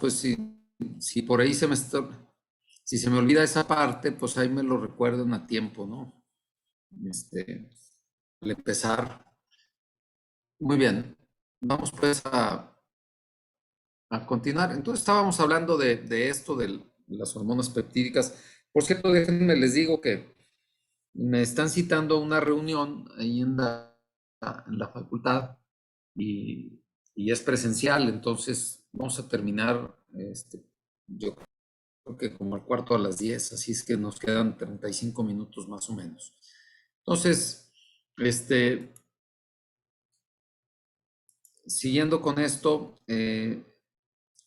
pues si por ahí si se me olvida esa parte, pues ahí me lo recuerden a tiempo, ¿no? Al empezar. Muy bien, vamos pues a continuar. Entonces estábamos hablando de esto, de las hormonas peptídicas. Por cierto, déjenme les digo que me están citando a una reunión ahí en la facultad y es presencial, entonces vamos a terminar, yo creo que como al cuarto a las 10, así es que nos quedan 35 minutos más o menos. Entonces, siguiendo con esto,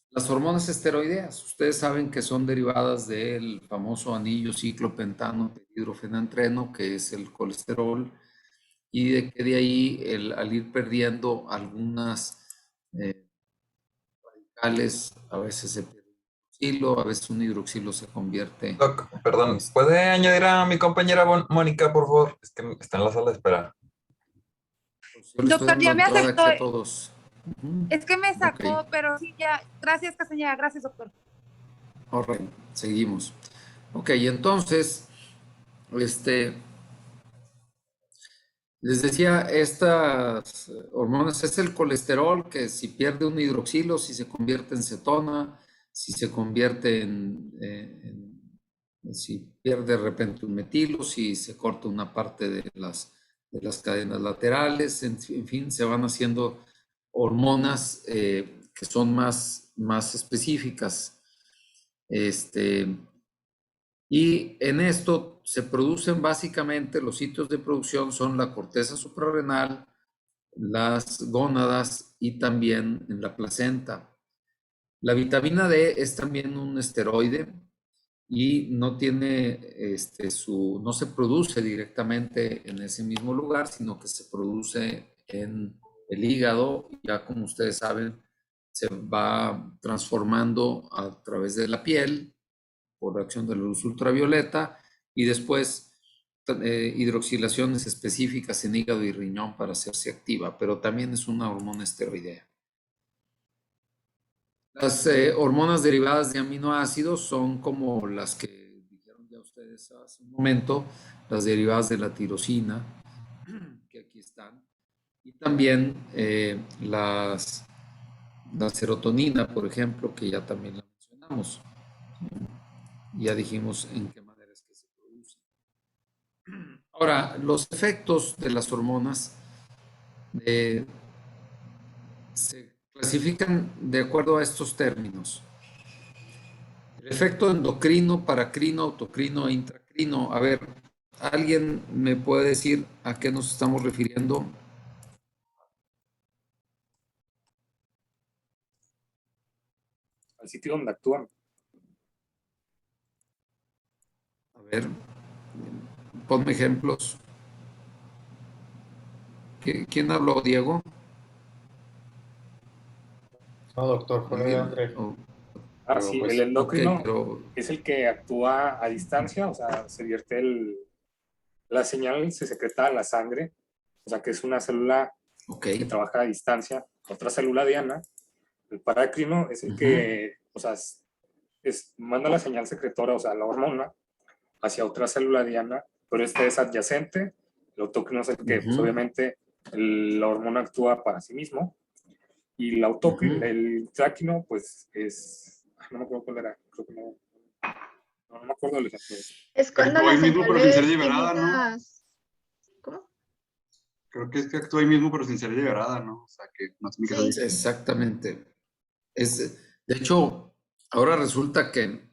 las hormonas esteroideas, ustedes saben que son derivadas del famoso anillo ciclopentano de hidrofenantreno, que es el colesterol, y de que de ahí, al ir perdiendo algunas radicales, a veces se pierde un hidroxilo, a veces un hidroxilo se convierte. Doc, perdón, ¿puede añadir a mi compañera Mónica, por favor? Es que está en la sala de espera. Pues yo le estoy Doctor, dando ya me entrada aceptó. aquí a todos. Es que me Ok, sacó, pero sí, ya. Gracias, Castañeda. Gracias, doctor. ahora seguimos. Ok, entonces, este, les decía, estas hormonas es el colesterol que si pierde un hidroxilo, si se convierte en cetona, si se convierte si pierde de repente un metilo, si se corta una parte de las cadenas laterales, en fin, se van haciendo hormonas que son más específicas. Este, y en esto se producen básicamente, los sitios de producción son la corteza suprarrenal, las gónadas y también en la placenta. La vitamina D es también un esteroide y no tiene no se produce directamente en ese mismo lugar, sino que se produce en el hígado, y ya como ustedes saben, se va transformando a través de la piel por acción de la luz ultravioleta y después hidroxilaciones específicas en hígado y riñón para hacerse activa, pero también es una hormona esteroidea. Las hormonas derivadas de aminoácidos son como las que dijeron ya ustedes hace un momento, las derivadas de la tirosina, que aquí están, y también la serotonina, por ejemplo, que ya también la mencionamos. Ya dijimos en qué manera es que se produce. Ahora, los efectos de las hormonas eh, se clasifican de acuerdo a estos términos. El efecto endocrino, paracrino, autocrino e intracrino. A ver, ¿alguien me puede decir a qué nos estamos refiriendo? Al sitio donde actúan. A ver, ponme ejemplos. ¿Quién habló, Diego? No, doctor, fue André. Oh, Ah, Pero sí, pues, el ok, endocrino pero es el que actúa a distancia, o sea, se vierte la señal, se secreta a la sangre, o sea, que es una célula ok. que trabaja a distancia, otra célula diana. El parácrino es el que, o sea, manda la señal secretora, o sea, la hormona, hacia otra célula diana, pero este es adyacente. El autócrino es el que, pues obviamente, la hormona actúa para sí mismo. Y el tráquino, pues es. Ay, no me acuerdo cuál era, creo que no me acuerdo del ejemplo. Es Que cuando actúa ahí las mismo, pero sin ser señales liberada, ¿no? químicas. ¿Cómo? Creo que es que actúa ahí mismo, pero sin ser liberada, ¿no? O sea, que no tiene que salir. Sí. Exactamente. De hecho, ahora resulta que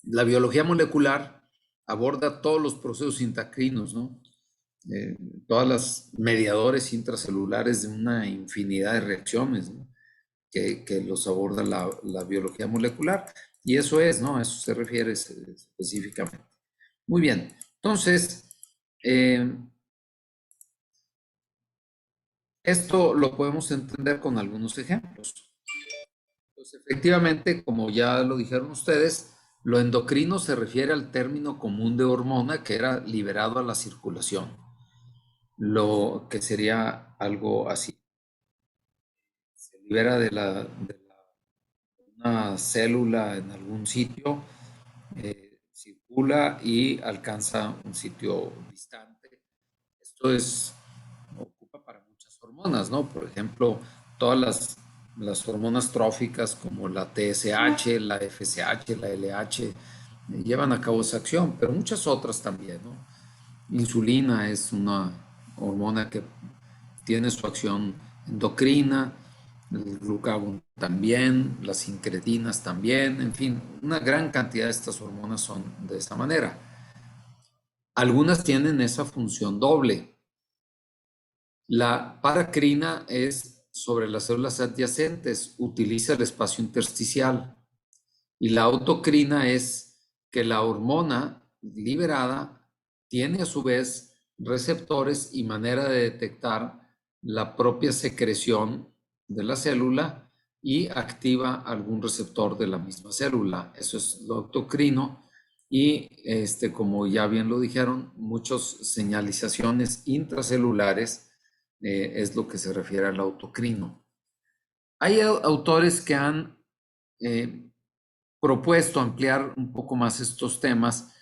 la biología molecular aborda todos los procesos intracrinos, ¿no? Todas las mediadores intracelulares de una infinidad de reacciones, ¿no? que los aborda la biología molecular. Y eso es, ¿no? A eso se refiere específicamente. Muy bien. Entonces, esto lo podemos entender con algunos ejemplos. Pues efectivamente, como ya lo dijeron ustedes, lo endocrino se refiere al término común de hormona que era liberado a la circulación, lo que sería algo así. Se libera de una una célula en algún sitio, circula y alcanza un sitio distante. Esto ocupa para muchas hormonas, ¿no? Por ejemplo, todas las hormonas tróficas como la TSH, la FSH, la LH, llevan a cabo esa acción, pero muchas otras también, ¿no? Insulina es una hormona que tiene su acción endocrina, el glucagón también, las incretinas también, en fin, una gran cantidad de estas hormonas son de esa manera. Algunas tienen esa función doble. La paracrina es sobre las células adyacentes, utiliza el espacio intersticial. Y la autocrina es que la hormona liberada tiene a su vez receptores y manera de detectar la propia secreción de la célula y activa algún receptor de la misma célula. Eso es lo autocrino. Y como ya bien lo dijeron, muchas señalizaciones intracelulares es lo que se refiere al autocrino. Hay autores que han propuesto ampliar un poco más estos temas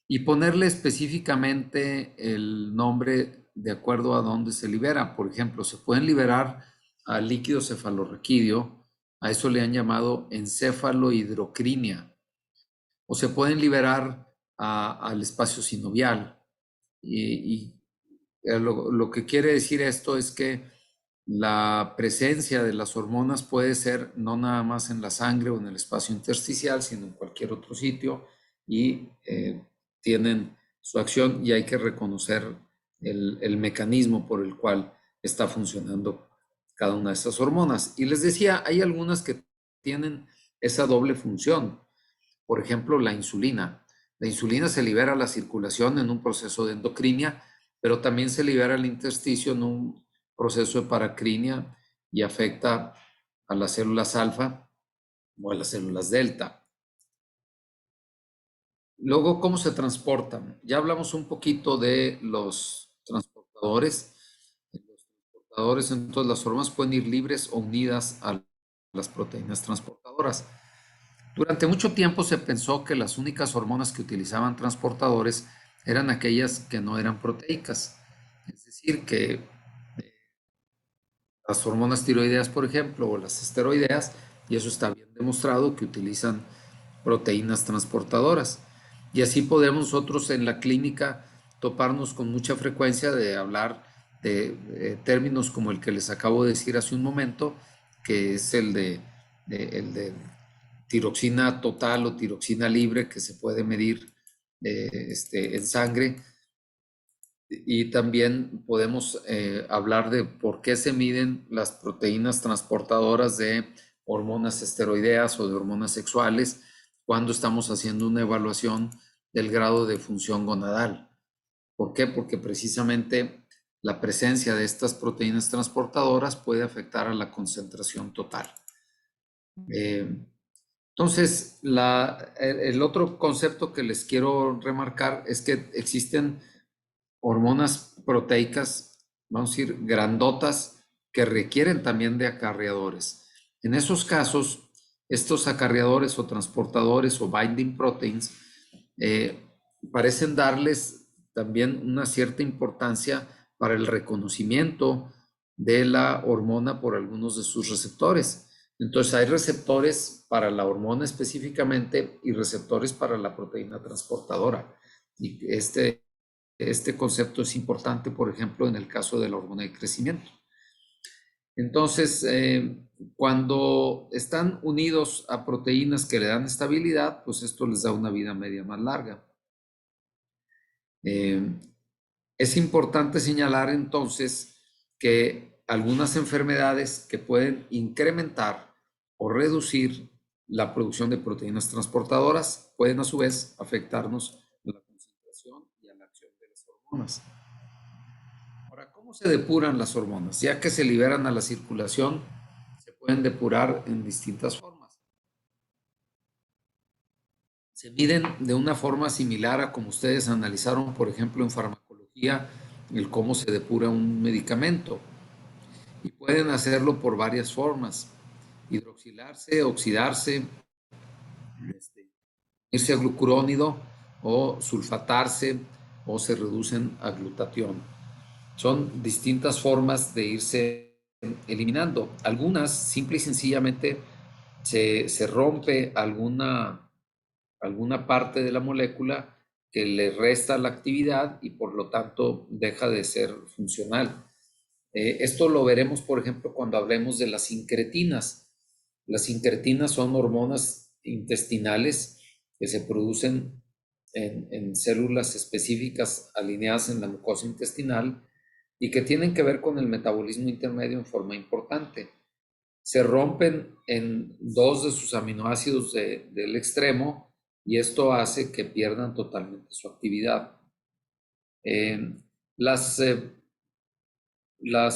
y ponerle específicamente el nombre de acuerdo a dónde se libera. Por ejemplo, se pueden liberar al líquido cefalorraquídeo, a eso le han llamado encéfalohidrocrinia, o se pueden liberar al espacio sinovial. Y lo que quiere decir esto es que la presencia de las hormonas puede ser no nada más en la sangre o en el espacio intersticial, sino en cualquier otro sitio y tienen su acción y hay que reconocer el mecanismo por el cual está funcionando cada una de estas hormonas. Y les decía, hay algunas que tienen esa doble función. Por ejemplo, la insulina. La insulina se libera a la circulación en un proceso de endocrinia, pero también se libera al intersticio en un proceso de paracrinia y afecta a las células alfa o a las células delta. Luego, ¿cómo se transportan? Ya hablamos un poquito de los transportadores. Los transportadores, entonces, las hormonas pueden ir libres o unidas a las proteínas transportadoras. Durante mucho tiempo se pensó que las únicas hormonas que utilizaban transportadores eran aquellas que no eran proteicas. Es decir, que las hormonas tiroideas, por ejemplo, o las esteroideas, y eso está bien demostrado que utilizan proteínas transportadoras. Y así podemos nosotros en la clínica toparnos con mucha frecuencia de hablar de términos como el que les acabo de decir hace un momento, que es el de tiroxina total o tiroxina libre que se puede medir en sangre. Y también podemos hablar de por qué se miden las proteínas transportadoras de hormonas esteroideas o de hormonas sexuales cuando estamos haciendo una evaluación del grado de función gonadal. ¿Por qué? Porque precisamente la presencia de estas proteínas transportadoras puede afectar a la concentración total. Entonces, el otro concepto que les quiero remarcar es que existen hormonas proteicas, vamos a decir, grandotas, que requieren también de acarreadores. En esos casos, estos acarreadores o transportadores o binding proteins parecen darles también una cierta importancia para el reconocimiento de la hormona por algunos de sus receptores. Entonces hay receptores para la hormona específicamente y receptores para la proteína transportadora. Y este concepto es importante, por ejemplo, en el caso de la hormona de crecimiento. Entonces, cuando están unidos a proteínas que le dan estabilidad, pues esto les da una vida media más larga. Es importante señalar entonces que algunas enfermedades que pueden incrementar o reducir la producción de proteínas transportadoras pueden a su vez afectarnos la concentración y a la acción de las hormonas. Ahora, ¿cómo se depuran las hormonas? Ya que se liberan a la circulación, se pueden depurar en distintas formas. Se miden de una forma similar a como ustedes analizaron, por ejemplo, en farmacología, el cómo se depura un medicamento. Y pueden hacerlo por varias formas. hidroxilarse, oxidarse, irse a glucurónido o sulfatarse o se reducen a glutatión. Son distintas formas de irse eliminando. Algunas simple y sencillamente se rompe alguna parte de la molécula que le resta la actividad y por lo tanto deja de ser funcional. Esto lo veremos, por ejemplo, cuando hablemos de las incretinas. Las incretinas son hormonas intestinales que se producen en células específicas alineadas en la mucosa intestinal y que tienen que ver con el metabolismo intermedio en forma importante. Se rompen en 2 de sus aminoácidos del extremo y esto hace que pierdan totalmente su actividad. Las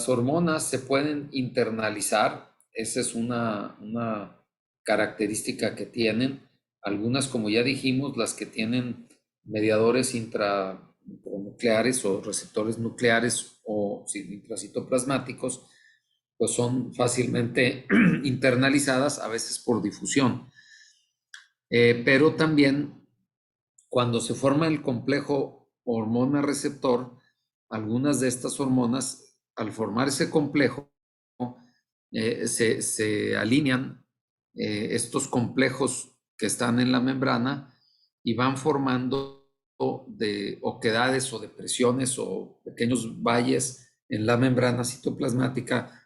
hormonas se pueden internalizar, esa es una característica que tienen. Algunas, como ya dijimos, las que tienen mediadores intranucleares o receptores nucleares o intracitoplasmáticos, pues son fácilmente internalizadas, a veces por difusión. Pero también cuando se forma el complejo hormona-receptor, algunas de estas hormonas, al formar ese complejo, se alinean estos complejos que están en la membrana y van formando oquedades o depresiones o pequeños valles en la membrana citoplasmática.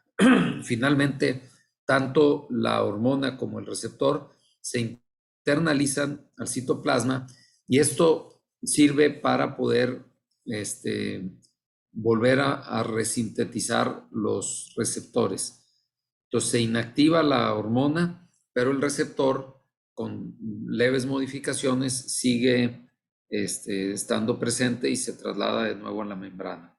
Finalmente, tanto la hormona como el receptor se internalizan al citoplasma y esto sirve para poder volver a resintetizar los receptores. Entonces se inactiva la hormona, pero el receptor con leves modificaciones sigue estando presente y se traslada de nuevo a la membrana.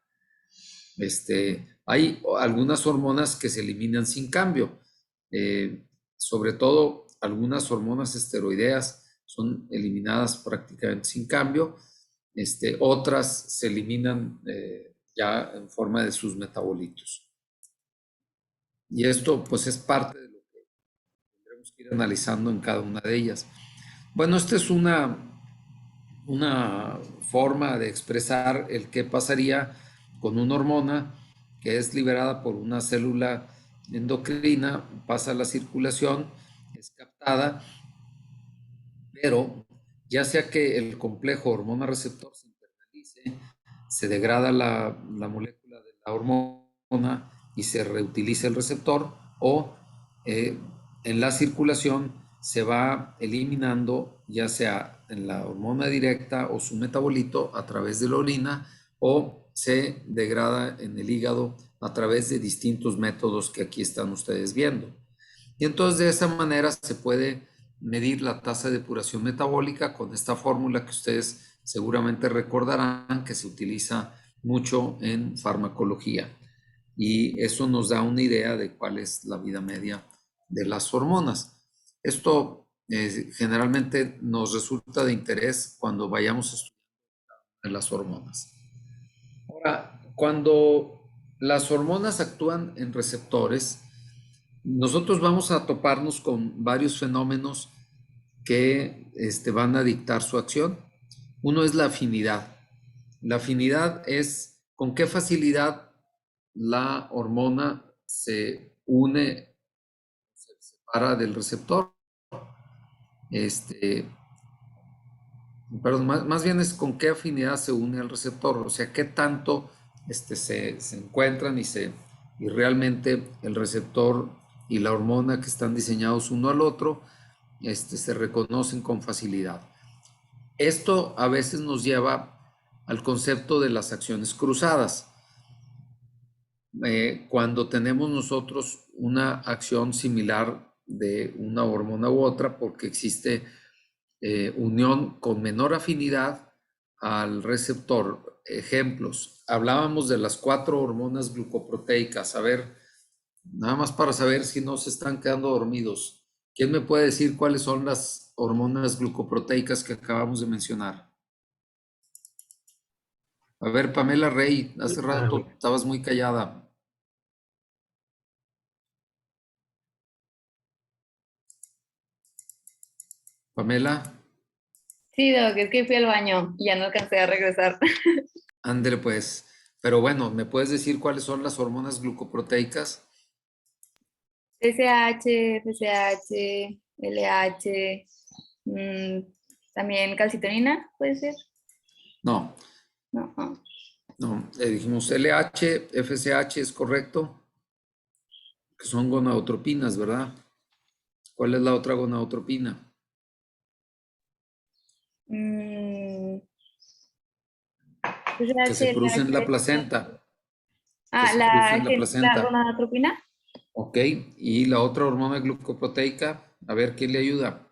Hay algunas hormonas que se eliminan sin cambio, sobre todo algunas hormonas esteroideas son eliminadas prácticamente sin cambio, otras se eliminan ya en forma de sus metabolitos. Y esto pues es parte de lo que tendremos que ir analizando en cada una de ellas. Bueno, esta es una forma de expresar el qué pasaría con una hormona que es liberada por una célula endocrina, pasa a la circulación, es captada, pero ya sea que el complejo hormona-receptor se internalice, se degrada la molécula de la hormona y se reutiliza el receptor, o en la circulación se va eliminando, ya sea en la hormona directa o su metabolito a través de la orina, o se degrada en el hígado a través de distintos métodos que aquí están ustedes viendo. Y entonces de esa manera se puede medir la tasa de depuración metabólica con esta fórmula que ustedes seguramente recordarán que se utiliza mucho en farmacología. Y eso nos da una idea de cuál es la vida media de las hormonas. Esto generalmente nos resulta de interés cuando vayamos a estudiar las hormonas. Ahora, cuando las hormonas actúan en receptores, nosotros vamos a toparnos con varios fenómenos que van a dictar su acción. Uno es la afinidad. La afinidad es con qué facilidad la hormona se une, se separa del receptor. Perdón, más bien es con qué afinidad se une al receptor, o sea, qué tanto se encuentran y realmente el receptor y la hormona que están diseñados uno al otro se reconocen con facilidad. Esto a veces nos lleva al concepto de las acciones cruzadas. Cuando tenemos nosotros una acción similar de una hormona u otra, porque existe unión con menor afinidad al receptor. Ejemplos, hablábamos de las 4 hormonas glucoproteicas. A ver, nada más para saber si no se están quedando dormidos. ¿Quién me puede decir cuáles son las hormonas glucoproteicas que acabamos de mencionar? A ver, Pamela Rey, hace rato estabas muy callada. Pamela, Sí, Doc, es que fui al baño y ya no alcancé a regresar. ándale pues. Pero bueno, ¿me puedes decir cuáles son las hormonas glucoproteicas? TSH, FSH, LH, mm, también calcitonina, ¿puede ser? No, No, no. no, dijimos LH, FSH es correcto, que son gonadotropinas, ¿verdad? ¿Cuál es la otra gonadotropina? Mm, Que se FSH, produce en la LH. placenta, que Ah, se produce en la la placenta. gonadotropina. Ok, y la otra hormona glucoproteica, a ver, ¿quién le ayuda?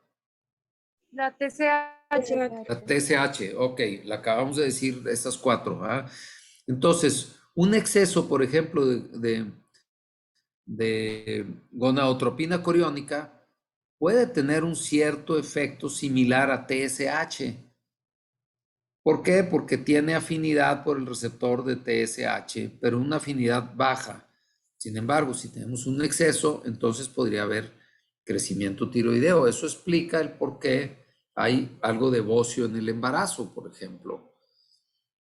La TCH. La TSH, ok, la acabamos de decir, estas cuatro. ¿Ah? Entonces, un exceso, por ejemplo, de gonadotropina coriónica puede tener un cierto efecto similar a TSH. ¿Por qué? Porque tiene afinidad por el receptor de TSH, pero una afinidad baja. Sin embargo, si tenemos un exceso, entonces podría haber crecimiento tiroideo. Eso explica el por qué hay algo de bocio en el embarazo, por ejemplo.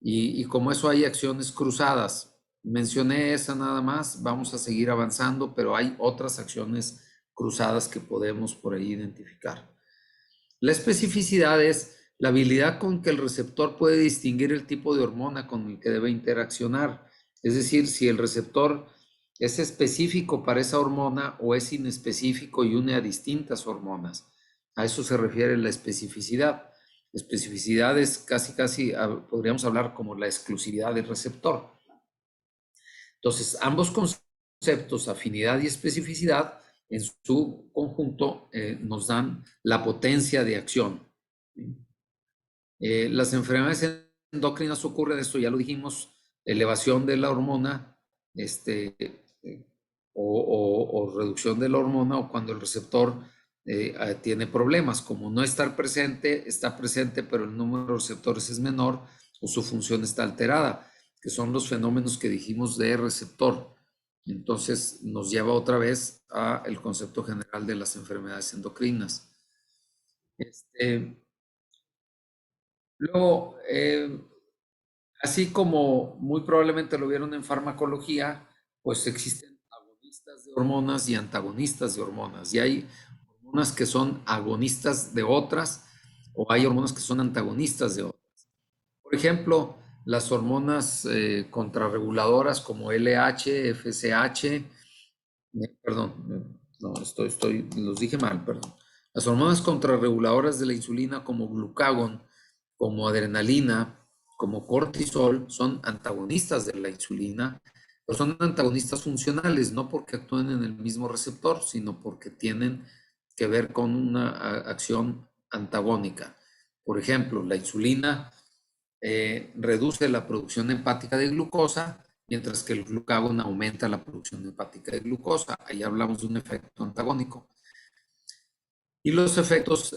Y como eso hay acciones cruzadas. Mencioné esa nada más, vamos a seguir avanzando, pero hay otras acciones cruzadas que podemos por ahí identificar. La especificidad es la habilidad con que el receptor puede distinguir el tipo de hormona con el que debe interaccionar. Es decir, si el receptor es específico para esa hormona o es inespecífico y une a distintas hormonas. A eso se refiere la especificidad. Especificidad es casi, podríamos hablar como la exclusividad del receptor. Entonces, ambos conceptos, afinidad y especificidad, en su conjunto nos dan la potencia de acción. Las enfermedades endocrinas ocurren, esto ya lo dijimos, elevación de la hormona o reducción de la hormona o cuando el receptor tiene problemas, como no estar presente, está presente, pero el número de receptores es menor o su función está alterada, que son los fenómenos que dijimos de receptor. Entonces nos lleva otra vez al concepto general de las enfermedades endocrinas. Luego, así como muy probablemente lo vieron en farmacología, pues existen agonistas de hormonas y antagonistas de hormonas. Y hay hormonas que son agonistas de otras o hay hormonas que son antagonistas de otras. Por ejemplo, las hormonas contrarreguladoras como LH, FSH, perdón, no, los dije mal, perdón. Las hormonas contrarreguladoras de la insulina como glucagón, como adrenalina, como cortisol, son antagonistas de la insulina, pero son antagonistas funcionales, no porque actúen en el mismo receptor, sino porque tienen que ver con una acción antagónica. Por ejemplo, la insulina reduce la producción hepática de glucosa, mientras que el glucagón aumenta la producción hepática de glucosa. Ahí hablamos de un efecto antagónico. Y los efectos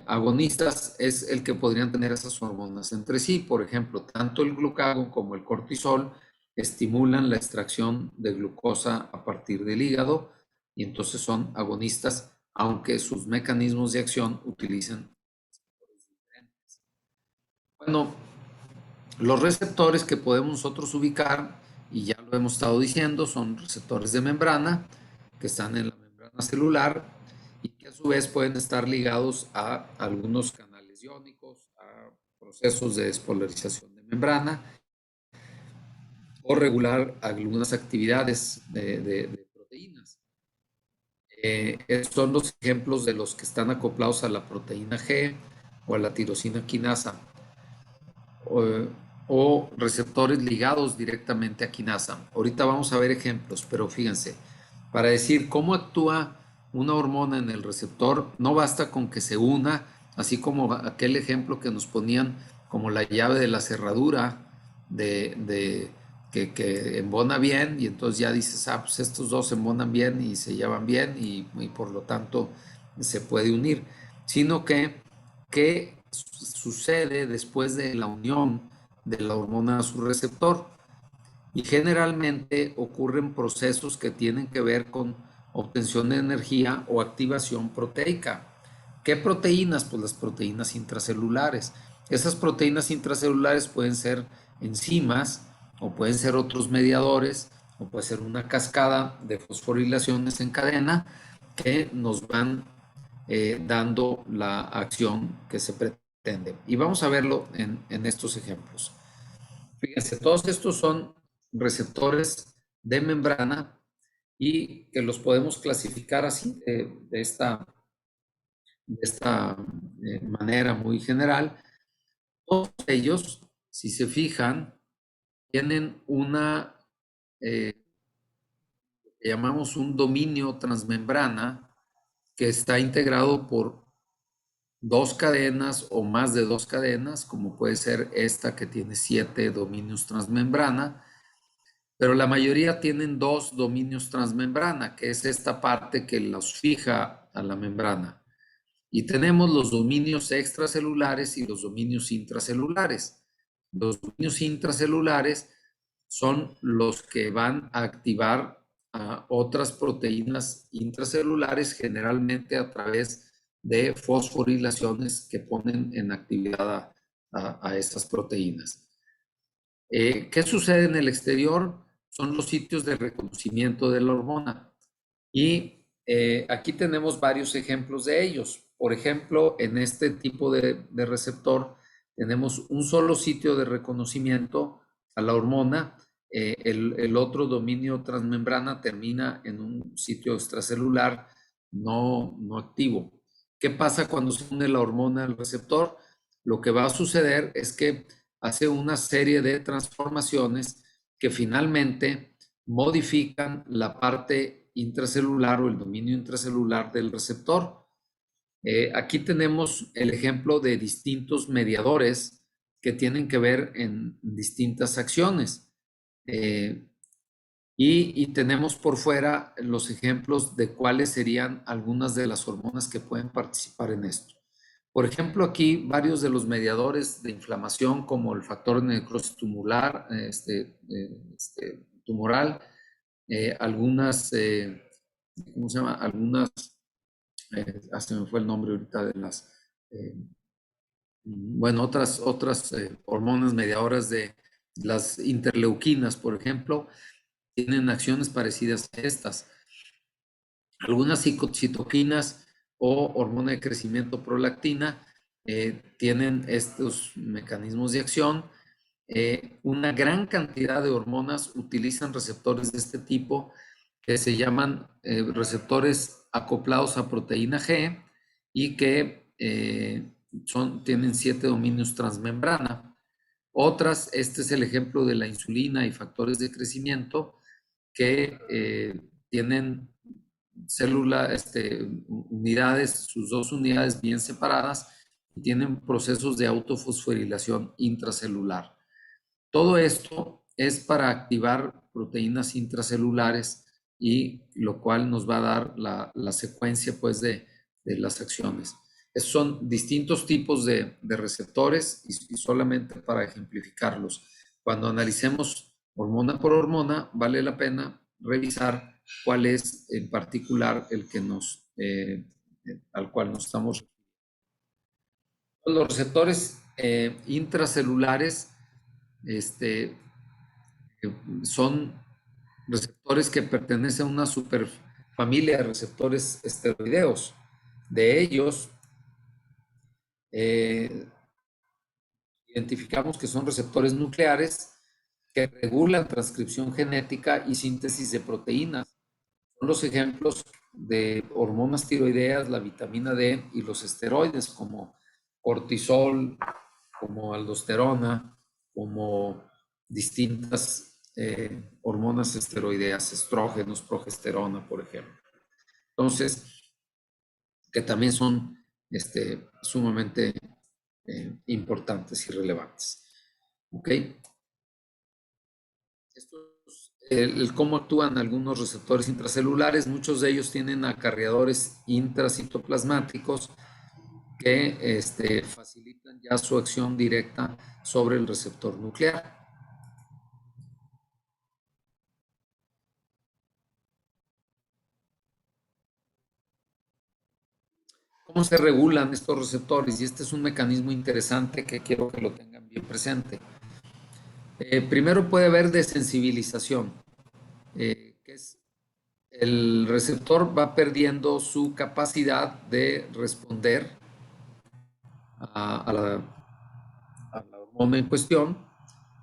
agonistas es el que podrían tener esas hormonas entre sí. Por ejemplo, tanto el glucagón como el cortisol estimulan la extracción de glucosa a partir del hígado y entonces son agonistas, aunque sus mecanismos de acción utilicen. Bueno, los receptores que podemos nosotros ubicar, y ya lo hemos estado diciendo, son receptores de membrana que están en la membrana celular y que a su vez pueden estar ligados a algunos canales iónicos, a procesos de despolarización de membrana o regular algunas actividades de proteínas. Estos son los ejemplos de los que están acoplados a la proteína G o a la tirosina quinasa. O receptores ligados directamente a quinasa. Ahorita vamos a ver ejemplos, pero fíjense, para decir cómo actúa una hormona en el receptor, no basta con que se una, así como aquel ejemplo que nos ponían como la llave de la cerradura que embona bien y entonces ya dices, pues estos dos embonan bien y se llevan bien y por lo tanto se puede unir, sino que sucede después de la unión de la hormona a su receptor y generalmente ocurren procesos que tienen que ver con obtención de energía o activación proteica. ¿Qué proteínas? Pues las proteínas intracelulares. Esas proteínas intracelulares pueden ser enzimas o pueden ser otros mediadores o puede ser una cascada de fosforilaciones en cadena que nos van dando la acción que se pretende. Y vamos a verlo en estos ejemplos. Fíjense, todos estos son receptores de membrana y que los podemos clasificar así de esta manera muy general. Todos ellos, si se fijan, tienen una, que llamamos un dominio transmembrana, que está integrado por dos cadenas o más de dos cadenas, como puede ser esta que tiene 7 dominios transmembrana, pero la mayoría tienen 2 dominios transmembrana, que es esta parte que los fija a la membrana. Y tenemos los dominios extracelulares y los dominios intracelulares. Los dominios intracelulares son los que van a activar a otras proteínas intracelulares, generalmente a través de fosforilaciones que ponen en actividad a estas proteínas. ¿Qué sucede en el exterior? Son los sitios de reconocimiento de la hormona. Y aquí tenemos varios ejemplos de ellos. Por ejemplo, en este tipo de receptor tenemos un solo sitio de reconocimiento a la hormona. El otro dominio transmembrana termina en un sitio extracelular no activo. ¿Qué pasa cuando se une la hormona al receptor? Lo que va a suceder es que hace una serie de transformaciones que finalmente modifican la parte intracelular o el dominio intracelular del receptor. Aquí tenemos el ejemplo de distintos mediadores que tienen que ver en distintas acciones. Y tenemos por fuera los ejemplos de cuáles serían algunas de las hormonas que pueden participar en esto. Por ejemplo, aquí varios de los mediadores de inflamación, como el factor de necrosis tumoral, tumoral, algunas, ¿cómo se llama? Algunas, se me fue el nombre ahorita de las, bueno, otras hormonas mediadoras de las interleuquinas, por ejemplo, tienen acciones parecidas a estas. Algunas citoquinas o hormona de crecimiento prolactina tienen estos mecanismos de acción. Una gran cantidad de hormonas utilizan receptores de este tipo que se llaman receptores acoplados a proteína G y que tienen 7 dominios transmembrana. Otras, este es el ejemplo de la insulina y factores de crecimiento que tienen unidades, sus 2 unidades bien separadas y tienen procesos de autofosforilación intracelular. Todo esto es para activar proteínas intracelulares y lo cual nos va a dar la secuencia pues de las acciones. Son distintos tipos de receptores y solamente para ejemplificarlos. Cuando analicemos hormona por hormona, vale la pena revisar cuál es en particular el que al cual nos estamos. Los receptores intracelulares son receptores que pertenecen a una superfamilia de receptores esteroideos. De ellos, identificamos que son receptores nucleares que regulan transcripción genética y síntesis de proteínas. Son los ejemplos de hormonas tiroideas, la vitamina D y los esteroides como cortisol, como aldosterona, como distintas hormonas esteroideas, estrógenos, progesterona, por ejemplo. Entonces, que también son sumamente importantes y relevantes. ¿Ok? Cómo actúan algunos receptores intracelulares, muchos de ellos tienen acarreadores intracitoplasmáticos que facilitan ya su acción directa sobre el receptor nuclear. ¿Cómo se regulan estos receptores? Y este es un mecanismo interesante que quiero que lo tengan bien presente. Primero puede haber desensibilización, que es el receptor va perdiendo su capacidad de responder a la hormona en cuestión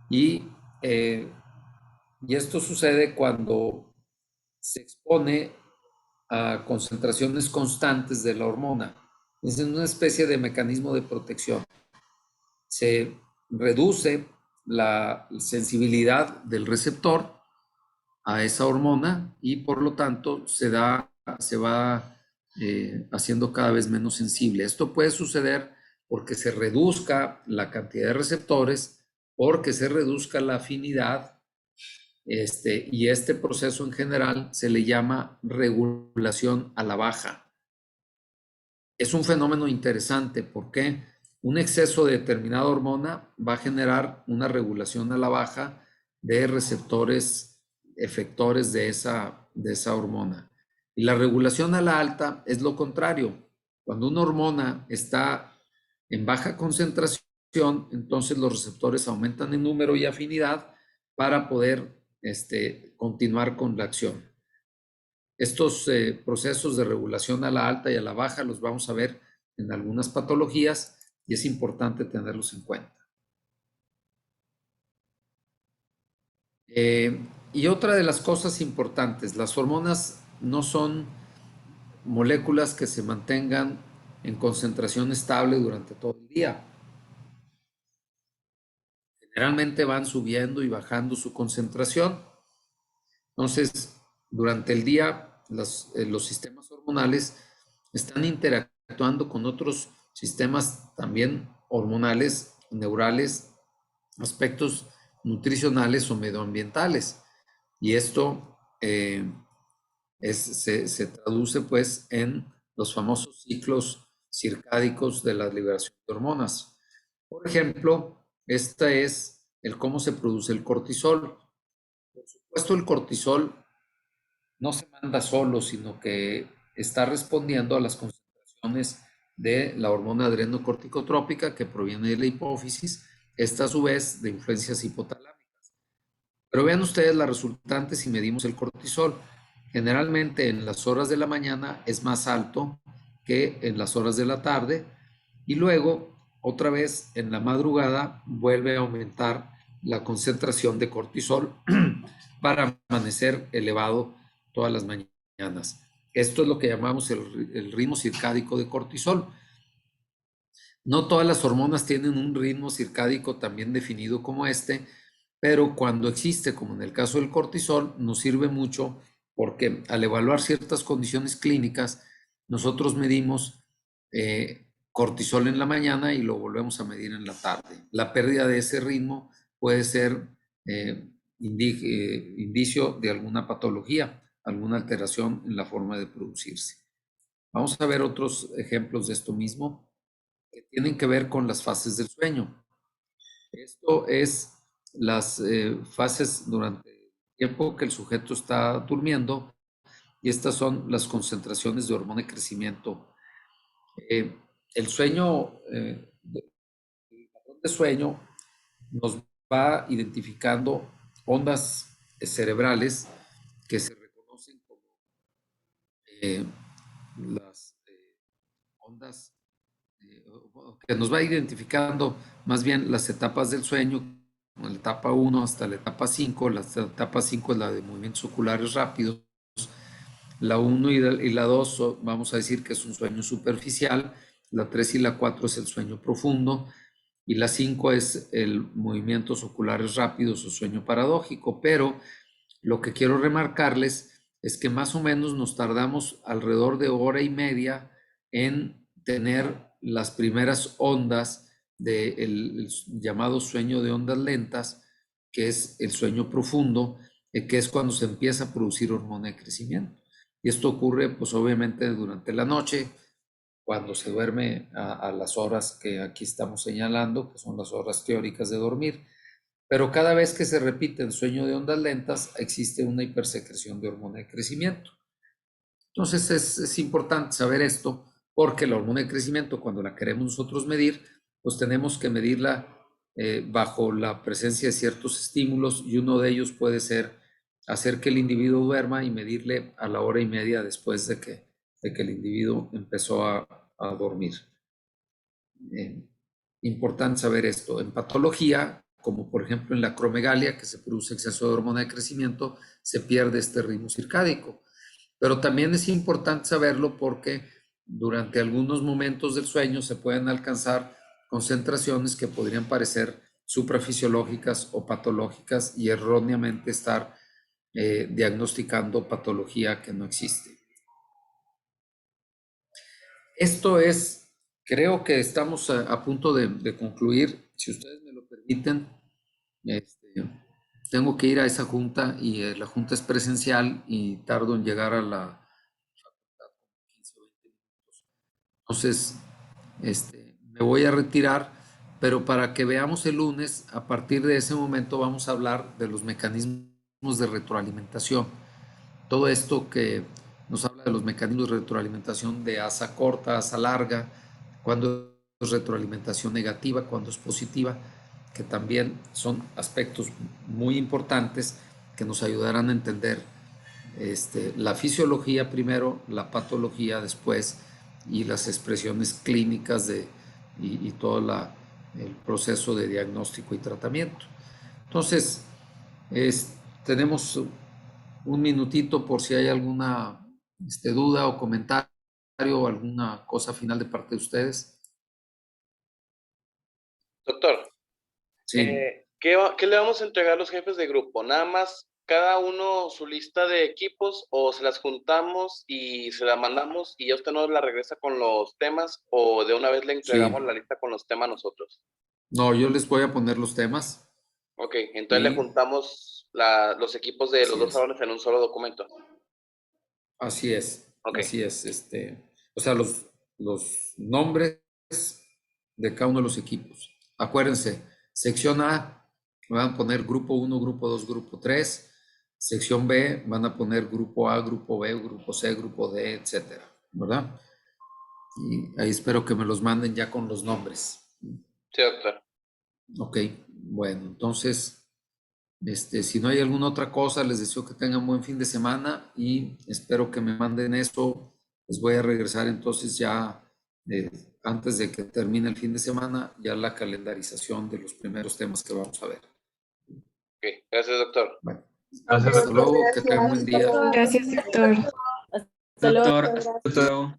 y, y esto sucede cuando se expone a concentraciones constantes de la hormona. Es una especie de mecanismo de protección. Se reduce la sensibilidad del receptor a esa hormona y por lo tanto se va haciendo cada vez menos sensible. Esto puede suceder porque se reduzca la cantidad de receptores, porque se reduzca la afinidad, y este proceso en general se le llama regulación a la baja. Es un fenómeno interesante porque un exceso de determinada hormona va a generar una regulación a la baja de receptores efectores de esa hormona. Y la regulación a la alta es lo contrario. Cuando una hormona está en baja concentración, entonces los receptores aumentan en número y afinidad para poder continuar con la acción. Estos procesos de regulación a la alta y a la baja los vamos a ver en algunas patologías y es importante tenerlos en cuenta. Y otra de las cosas importantes, las hormonas no son moléculas que se mantengan en concentración estable durante todo el día. Generalmente van subiendo y bajando su concentración. Entonces, durante el día, los sistemas hormonales están interactuando con otros sistemas también hormonales, neurales, aspectos nutricionales o medioambientales. Y esto se traduce pues en los famosos ciclos circádicos de la liberación de hormonas. Por ejemplo, esta es el cómo se produce el cortisol. Por supuesto, el cortisol no se manda solo, sino que está respondiendo a las concentraciones de la hormona adrenocorticotrópica que proviene de la hipófisis, esta a su vez de influencias hipotalámicas. Pero vean ustedes la resultante si medimos el cortisol. Generalmente en las horas de la mañana es más alto que en las horas de la tarde y luego otra vez en la madrugada vuelve a aumentar la concentración de cortisol para amanecer elevado todas las mañanas. Esto es lo que llamamos el ritmo circádico de cortisol. No todas las hormonas tienen un ritmo circádico también definido como este, pero cuando existe, como en el caso del cortisol, nos sirve mucho porque al evaluar ciertas condiciones clínicas, nosotros medimos cortisol en la mañana y lo volvemos a medir en la tarde. La pérdida de ese ritmo puede ser indicio de alguna patología, alguna alteración en la forma de producirse. Vamos a ver otros ejemplos de esto mismo que tienen que ver con las fases del sueño. Esto es las fases durante el tiempo que el sujeto está durmiendo y estas son las concentraciones de hormona de crecimiento. El sueño, el patrón de sueño nos va identificando ondas cerebrales que se reconocen como las ondas que nos va identificando más bien las etapas del sueño, la etapa 1 hasta la etapa 5. La etapa 5 es la de movimientos oculares rápidos. La 1 y la 2 vamos a decir que es un sueño superficial. La 3 y la 4 es el sueño profundo. Y la 5 es el movimientos oculares rápidos o sueño paradójico. Pero lo que quiero remarcarles es que más o menos nos tardamos alrededor de hora y media en tener las primeras ondas del llamado sueño de ondas lentas, que es el sueño profundo, que es cuando se empieza a producir hormona de crecimiento. Y esto ocurre, pues obviamente, durante la noche, cuando se duerme a las horas que aquí estamos señalando, que son las horas teóricas de dormir. Pero cada vez que se repite el sueño de ondas lentas, existe una hipersecreción de hormona de crecimiento. Entonces es importante saber esto, porque la hormona de crecimiento, cuando la queremos nosotros medir, pues tenemos que medirla bajo la presencia de ciertos estímulos, y uno de ellos puede ser hacer que el individuo duerma y medirle a la hora y media después de que el individuo empezó a dormir. Importante saber esto. En patología, como por ejemplo en la acromegalia, que se produce exceso de hormona de crecimiento, se pierde este ritmo circádico. Pero también es importante saberlo porque durante algunos momentos del sueño se pueden alcanzar concentraciones que podrían parecer suprafisiológicas o patológicas y erróneamente estar diagnosticando patología que no existe. Esto es, creo que estamos a punto de concluir. Si ustedes me lo permiten, tengo que ir a esa junta y la junta es presencial y tardo en llegar a la facultad 15 o 20 minutos. Entonces, me voy a retirar, pero para que veamos el lunes, a partir de ese momento vamos a hablar de los mecanismos de retroalimentación. Todo esto que nos habla de los mecanismos de retroalimentación de asa corta, asa larga, cuando es retroalimentación negativa, cuando es positiva, que también son aspectos muy importantes que nos ayudarán a entender la fisiología primero, la patología después y las expresiones clínicas y todo el proceso de diagnóstico y tratamiento. Entonces, tenemos un minutito por si hay alguna duda o comentario o alguna cosa final de parte de ustedes. Doctor, Sí. ¿qué le vamos a entregar a los jefes de grupo? ¿Nada más cada uno su lista de equipos o se las juntamos y se la mandamos y ya usted nos la regresa con los temas o de una vez le entregamos la lista con los temas nosotros? No, yo les voy a poner los temas. Ok, entonces le juntamos los equipos de los dos salones en un solo documento. Así es. Okay. Así es. O sea, los nombres de cada uno de los equipos. Acuérdense, sección A van a poner grupo 1, grupo 2, grupo 3. Sección B van a poner grupo A, grupo B, grupo C, grupo D, etcétera, ¿verdad? Y ahí espero que me los manden ya con los nombres. Sí, doctor. Ok, bueno, entonces, si no hay alguna otra cosa, les deseo que tengan buen fin de semana y espero que me manden eso. Les voy a regresar entonces ya, antes de que termine el fin de semana, ya la calendarización de los primeros temas que vamos a ver. Ok, gracias, doctor. Bueno, Gracias, hasta luego, que tengan buen día. Gracias, doctor. Doctor, hasta luego.